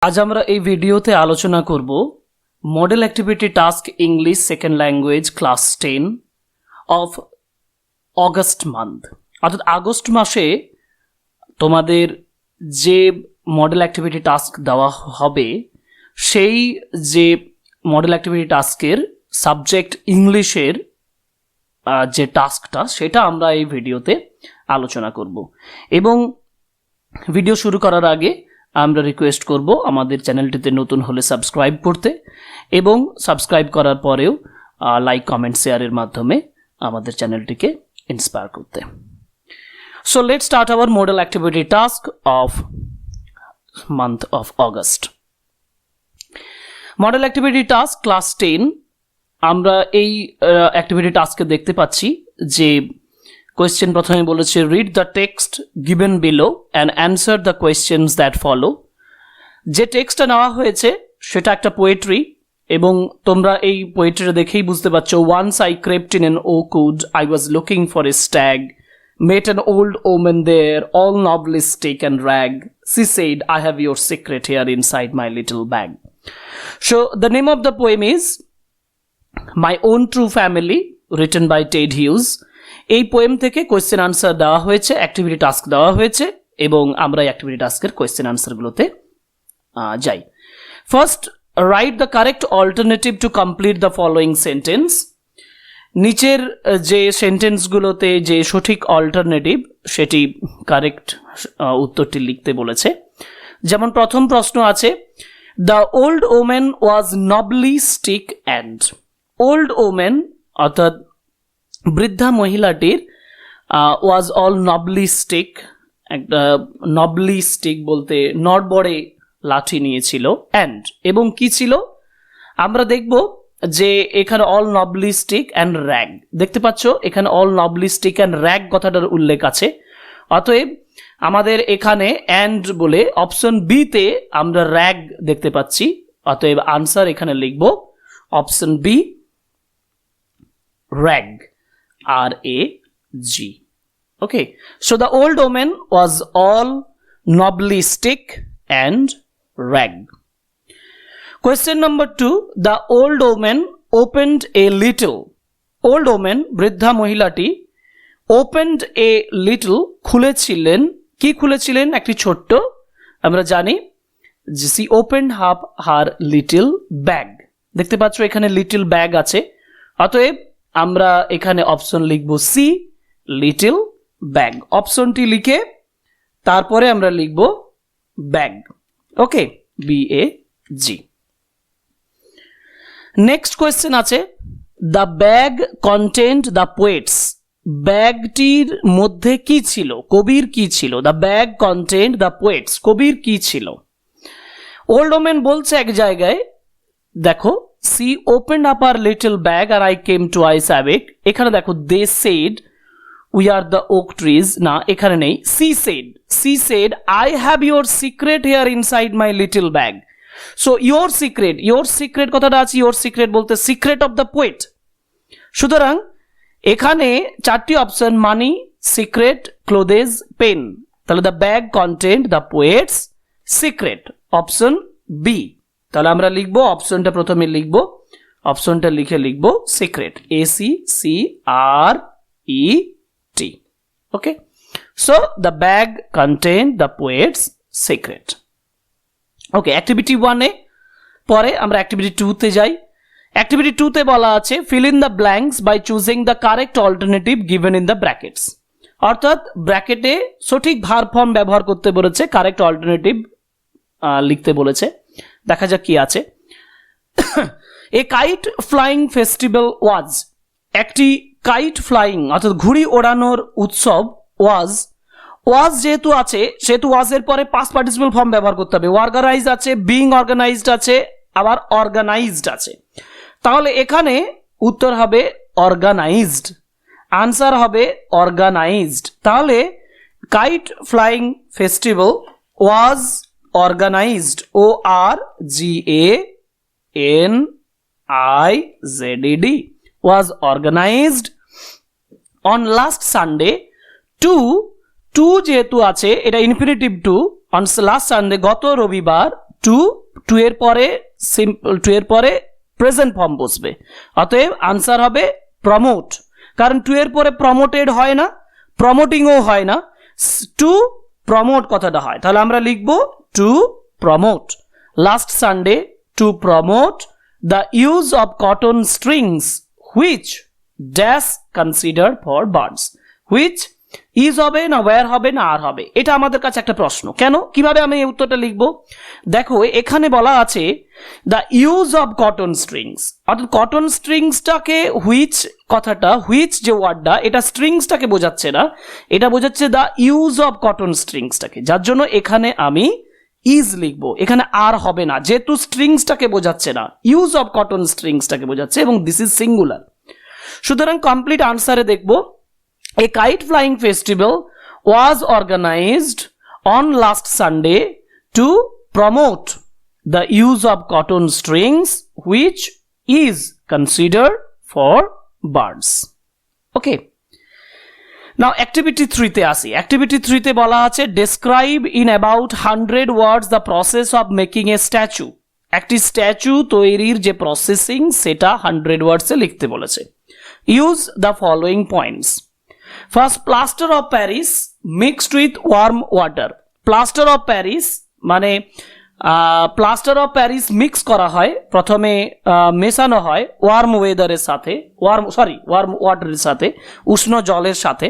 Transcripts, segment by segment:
আজ আমরা এই ভিডিওতে আলোচনা করব model activity task English second language class 10 of August month. অর্থাৎ আগস্ট মাসে তোমাদের যে মডেল অ্যাক্টিভিটি টাস্ক দেওয়া হবে সেই যে মডেল অ্যাক্টিভিটি টাস্কের সাবজেক্ট ইংলিশের যে টাস্কটা সেটা আমরা এই ভিডিওতে আলোচনা করব। এবং ভিডিও শুরু করার আগে আমরা রিকোয়েস্ট করব আমাদের চ্যানেলটিতে নতুন হলে সাবস্ক্রাইব করতে এবং সাবস্ক্রাইব করার পরেও লাইক কমেন্ট শেয়ারের মাধ্যমে আমাদের চ্যানেলটিকে ইন্সপায়ার করতে। So let's start our model activity task of month of August. Model activity task class 10 আমরা এই অ্যাক্টিভিটি টাস্কে দেখতে পাচ্ছি যে কোয়েশ্চেন প্রথমে বলেছে read the text given below and answer the questions that follow. যে টেক্সটটা নেওয়া হয়েছে সেটা একটা পোয়েট্রি এবং তোমরা এই পোয়েট্রিটা দেখেই বুঝতে পারছো। Once I crept in an oakwood I was looking for a stag met an old woman there all knobbly and rag she said I have your secret here inside my little bag. So the name of the poem is my own true family written by Ted Hughes. এই poem থেকে question answer দেওয়া হয়েছে, activity task দেওয়া হয়েছে এবং আমরা এই activity টাস্কের কোয়েশ্চেন আনসারগুলোতে যাই। First, write the correct alternative to complete the following sentence. নিচের যে সেন্টেন্সগুলোতে যে সঠিক অল্টারনেটিভ সেটি কারেক্ট উত্তরটি লিখতে বলেছে। যেমন প্রথম প্রশ্ন আছে the old women was নবলি stick and. Old women অর্থাৎ বৃদ্ধা মহিলাটির ওয়াজ অল নবলি স্টিক, একটা নবলি স্টিক বলতে নড়বড়ে লাঠি নিয়েছিল অ্যান্ড এবং কি ছিল আমরা দেখব যে এখানে অল নবলি স্টিক অ্যান্ড র্যাগ দেখতে পাচ্ছ। এখানে অল নবলি স্টিক অ্যান্ড র্যাগ কথাটার উল্লেখ আছে। অতএব আমাদের এখানে অ্যান্ড বলে অপশন বিতে আমরা র্যাগ দেখতে পাচ্ছি। অতএব আনসার এখানে লিখব option B rag, R-A-G. Okay, so the old woman was all nobly stick and rag. Question number 2, the old woman opened a little. Old woman, বৃদ্ধা মহিলাটি opened a little, খুলেছিলেন। কি খুলেছিলেন? একটি ছোট্ট, আমরা জানি যে she opened up her little bag. দেখতে পাচ্ছ এখানে লিটল ব্যাগ আছে। অতএব আমরা এখানে অপশন লিখব সি লিটল ব্যাগ। অপশনটি লিখে তারপরে আমরা লিখব bag. Okay, BAG। Next question আছে the bag content the poet's. ব্যাগটির মধ্যে কি ছিল? কবির কি ছিল? The bag content the poet's, কবির কি ছিল? ওল্ড ওমেন বলছে এক জায়গায়, দেখো she opened up her little bag and I came to ice havoc। এখানে দেখো they said we are the oak trees, না এখানে নেই। she said I have your secret here inside my little bag। so your secret কথাটা আছে, your secret বলতে secret of the poet। সুতরাং এখানে চারটি option money, secret, clothes, pen. তাহলে the bag content the poet's secret, option B. তাহলে আমরা লিখব অপশনটা প্রথমে লিখব, অপশনটা লিখে লিখব secret, ACCRET। Okay, so the bag content the poet's secret. Okay, activity 1-এ পরে আমরা অ্যাক্টিভিটি 2-তে যাই। অ্যাক্টিভিটি 2-তে বলা আছে fill in the blanks by choosing the correct alternative given in the brackets. অর্থাৎ ব্র্যাকেটে সঠিক ভার্ব ফর্ম ব্যবহার করতে বলেছে, কারেক্ট অল্টারনেটিভ লিখতে বলেছে। দেখা যাক কি আছে। এ কাইট ফ্লাইং ফেস্টিভ্যাল ওয়াজ। একটি কাইট ফ্লাইং অর্থাৎ ঘুড়ি ওড়ানোর উৎসব। ওয়াজ যেহেতু আছে সেহেতু ওয়াজের পরে পাস্ট পার্টিসিপল ফর্ম ব্যবহার করতে হবে। অর্গানাইজ আছে, বিং অর্গানাইজড আছে, আবার অর্গানাইজড আছে। তাহলে এখানে উত্তর হবে অর্গানাইজড, আনসার হবে অর্গানাইজড। তাহলে kite flying festival was organized, ORGANIZED, was organized on last Sunday to যেহেতু আছে এটা infinitive to, on last Sunday গত রবিবার টু এর পরে সিম্পল, টু এর পরে প্রেজেন্ট ফর্ম বসবে, অতএব আনসার হবে প্রমোট। কারণ টু এর পরে প্রমোটেড হয় না, প্রমোটিংও হয় না, টু প্রমোট কথাটা হয়। তাহলে আমরা লিখবো to promote. Last Sunday to promote the use of cotton strings which dash consider for birds. Which is হবে না ওয়্যার হবে না আর হবে, এটা আমাদের কাছে একটা প্রশ্ন। কেন, কিভাবে আমি এই উত্তরটা লিখবো? দেখো এখানে বলা আছে the use of cotton strings, অর্থাৎ কটন স্ট্রিংসটাকে হুইচ কথাটা, হুইচ যে ওয়ার্ডটা, এটা স্ট্রিংসটাকে বোঝাচ্ছে না, এটা বোঝাচ্ছে দ্য ইউজ অফ কটন স্ট্রিংসটাকে, যার জন্য এখানে আমি ইজ লিখবো, এখানে আর হবে না, যেহেতু স্ট্রিংসটাকে বোঝাচ্ছে না, ইউজ অফ কটন স্ট্রিংসটাকে বোঝাচ্ছে এবং দিস ইজ সিঙ্গুলার। সুতরাং কমপ্লিট আনসারে দেখবো a kite flying festival was organized on last Sunday to promote the use of cotton strings which is considered for birds. Okay, now activity 3 তে আসি। activity 3 তে বলা আছে describe in about 100 words the process of making a statue। একটি statue তৈরির যে processing সেটা 100 ওয়ার্ডসে লিখতে বলেছে। use the following points। First, plaster of Paris mixed with worm water. Plaster of Paris মানে প্লাস্টার অফ প্যারিস মিক্স করা হয়, প্রথমে মেশানো হয় ওয়ার্ম ওয়েদারের সাথে, ওয়ার্ম ওয়াটারের সাথে, উষ্ণ জলের সাথে।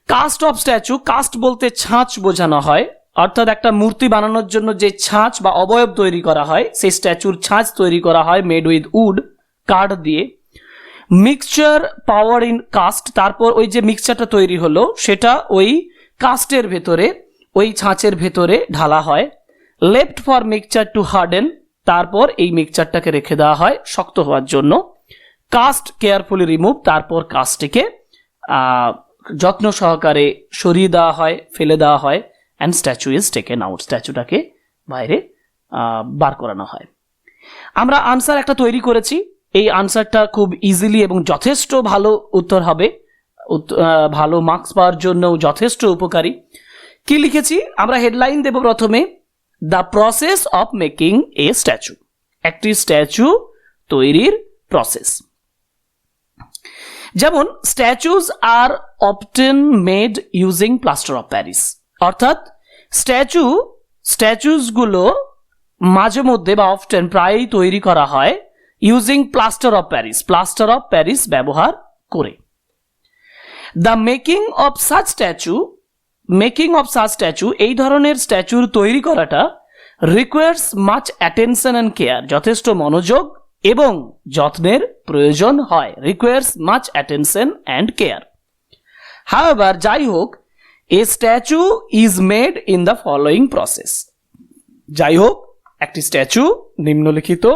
কাস্ট অফ স্ট্যাচু, কাস্ট বলতে ছাঁচ বোঝানো হয়, অর্থাৎ একটা মূর্তি বানানোর জন্য যে ছাঁচ বা অবয়ব তৈরি করা হয় সেই স্ট্যাচুর ছাঁচ তৈরি করা হয় মেড উইথ উড, কাঠ দিয়ে। মিক্সচার পাওয়ার ইন কাস্ট, তারপর ওই যে মিক্সচারটা তৈরি হলো সেটা ওই কাস্টের ভেতরে, ওই ছাঁচের ভেতরে ঢালা হয়। Left for mixture to harden, তারপর এই মিক্সচারটাকে রেখে দেওয়া হয় শক্ত হওয়ার জন্য। কাস্ট কেয়ারফুলি রিমুভ, তারপর কাস্টটিকে যত্ন সহকারে সরিয়ে দেওয়া হয়, ফেলে দেওয়া হয়। And statue is taken out, স্ট্যাচুটাকে বাইরে বার করানো হয়। আমরা আনসার একটা তৈরি করেছি, এই আনসারটা খুব ইজিলি এবং যথেষ্ট ভালো উত্তর হবে, ভালো মার্কস পাওয়ার জন্য যথেষ্ট উপকারী। কি লিখেছি আমরা? হেডলাইন দেব প্রথমে, the process of making a statue, একটি স্ট্যাচু তৈরির প্রসেস। যেমন statues are often made using plaster of Paris, অর্থাৎ স্ট্যাচুজগুলো মাঝে মধ্যে বা অফটেন প্রায়ই তৈরি করা হয় using plaster of Paris, plaster of Paris ব্যবহার করে। The making of such statue, এই ধরনের স্ট্যাচুর তৈরি করাটা requires much attention and care, যথেষ্ট মনোযোগ এবং যত্নের প্রয়োজন হয়। Requires much attention and care. However, যাই হোক, a statue is made in the following process. যাই হোক, একটি স্ট্যাচু নিম্নলিখিত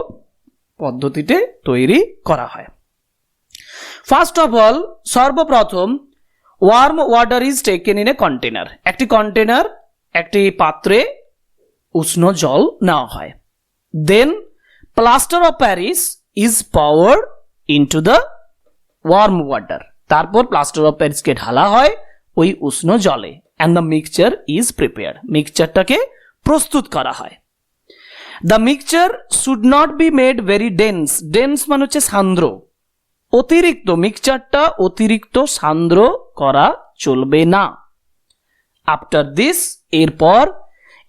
পদ্ধতিতে তৈরি করা হয়। ফার্স্ট অফ অল, সর্বপ্রথম worm water is taken in a container, একটি কন্টেনার, একটি পাত্রে উষ্ণ জল নেওয়া হয়। Then plaster of Paris is poured into the warm water, তারপর প্লাস্টার অফ প্যারিসকে ঢালা হয় ওই উষ্ণ জলে। And the mixture is prepared, মিক্সচারটাকে প্রস্তুত করা হয়। The mixture should not be made very dense, dense মানে হচ্ছে সান্দ্র, অতিরিক্ত, মিক্সচারটা অতিরিক্ত সান্দ্র করা চলবে না। আফটার দিস, এরপর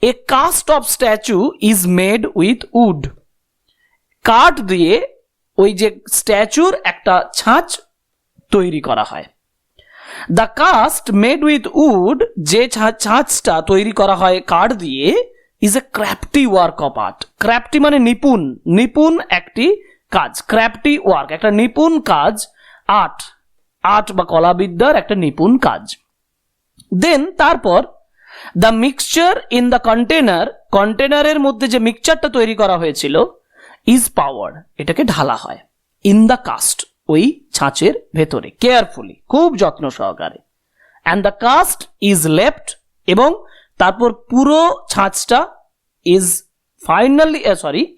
a cast of statue is made with wood, কাঠ দিয়ে ওই যে স্ট্যাচুর একটা ছাঁচ তৈরি করা হয়। The cast made with wood, যে ছাঁচটা তৈরি করা হয় কাঠ দিয়ে, is a crafty work of art. Crafty মানে নিপুণ, নিপুণ একটি কাজ, ক্র্যাফটি ওয়ার্ক একটা নিপুণ কাজ, আর্ট বা কলাবিদ্যার একটা নিপুণ কাজ। দেন তারপর the mixture in the container, কন্টেনারের মধ্যে যে মিক্সচারটা তৈরি করা হয়েছিল, ইজ পাওয়ার্ড, এটাকে ঢালা হয় ইন দ্য কাস্ট, ওই ছাঁচের ভেতরে, কেয়ারফুলি, খুব যত্ন সহকারে। And the cast is left, এবং তারপর পুরো ছাঁচটা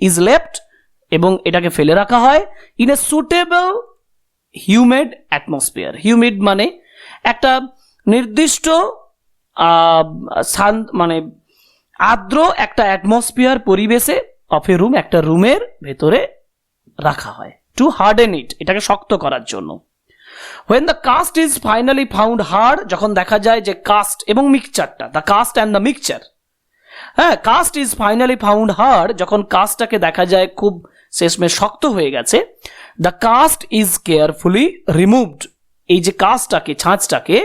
ইজ লেফট, এবং এটাকে ফেলে রাখা হয় in a suitable humid atmosphere. Humid মানে একটা নির্দিষ্ট মানে আর্দ্র একটা অ্যাটমসফিয়ার পরিবেশে অফ এ রুম, একটা রুমের ভেতরে রাখা হয় টু হার্ডেন ইট, এটাকে শক্ত করার জন্য। When the cast is finally found hard, যখন দেখা যায় যে কাস্ট এবং মিক্সচারটা, the cast and the mixture, হ্যাঁ, cast is finally found hard, যখন কাস্টটাকে দেখা যায় খুব শেষমেশ শক্ত হয়ে গেছে, the cast is carefully removed, এই যে কাস্টটাকে, ছাঁচটাকে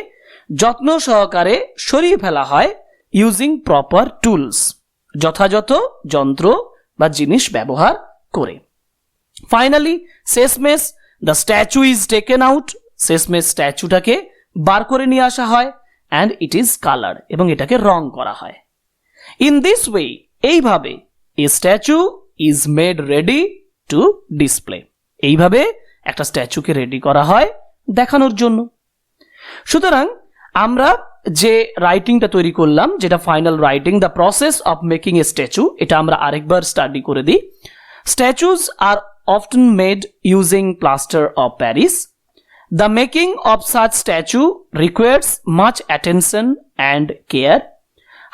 যত্ন সহকারে সরিয়ে ফেলা হয় ইউজিং প্রপার টুলস, যথাযথ যন্ত্র বা জিনিস ব্যবহার করে। ফাইনালি শেষমেশ the statue is taken out, শেষমেশ স্ট্যাচুটাকে বার করে নিয়ে আসা হয়, অ্যান্ড ইট ইজ কালার্ড, এবং এটাকে রং করা হয়। ইন দিস ওয়ে, এইভাবে a statue is made ready to display, এইভাবে একটা স্ট্যাচুকে রেডি করা হয় দেখানোর জন্য। সুতরাং আমরা যে রাইটিংটা তৈরি করলাম, যেটা final writing, the process of making a statue, এটা আমরা আরেকবার স্টাডি করে দিই। স্ট্যাচুজ আর often made using plaster of Paris. The making of such statue requires much attention and care.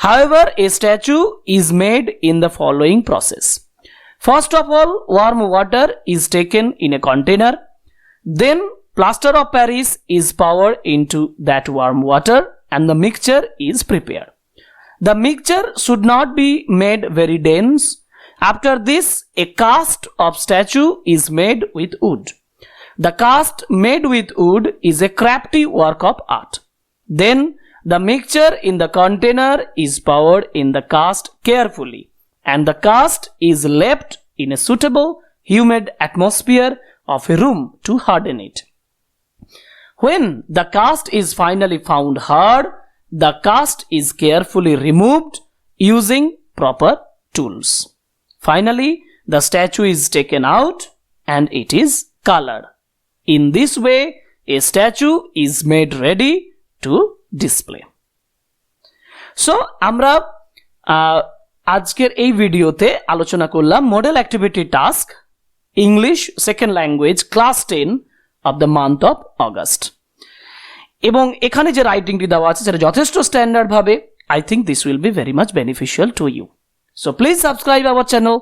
However, a statue is made in the following process. First of all, warm water is taken in a container. Then plaster of Paris is poured into that warm water and the mixture is prepared. The mixture should not be made very dense. After this, a cast of statue is made with wood. The cast made with wood is a crafty work of art. Then the mixture in the container is poured in the cast carefully, and the cast is left in a suitable humid atmosphere of a room to harden it. When the cast is finally found hard, the cast is carefully removed using proper tools. Finally, the statue is taken out and it is colored. In this way, a statue is made ready to display. So, আমরা আজকের এই ভিডিওতে আলোচনা করলাম model activity task English second language class 10 of the month of August. এবং এখানে যে রাইটিংটি দেওয়া আছে সেটা যথেষ্ট স্ট্যান্ডার্ড ভাবে, I think this will be very much beneficial to you. So please subscribe our channel,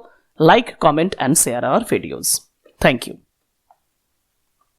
like, comment and share our videos. Thank you.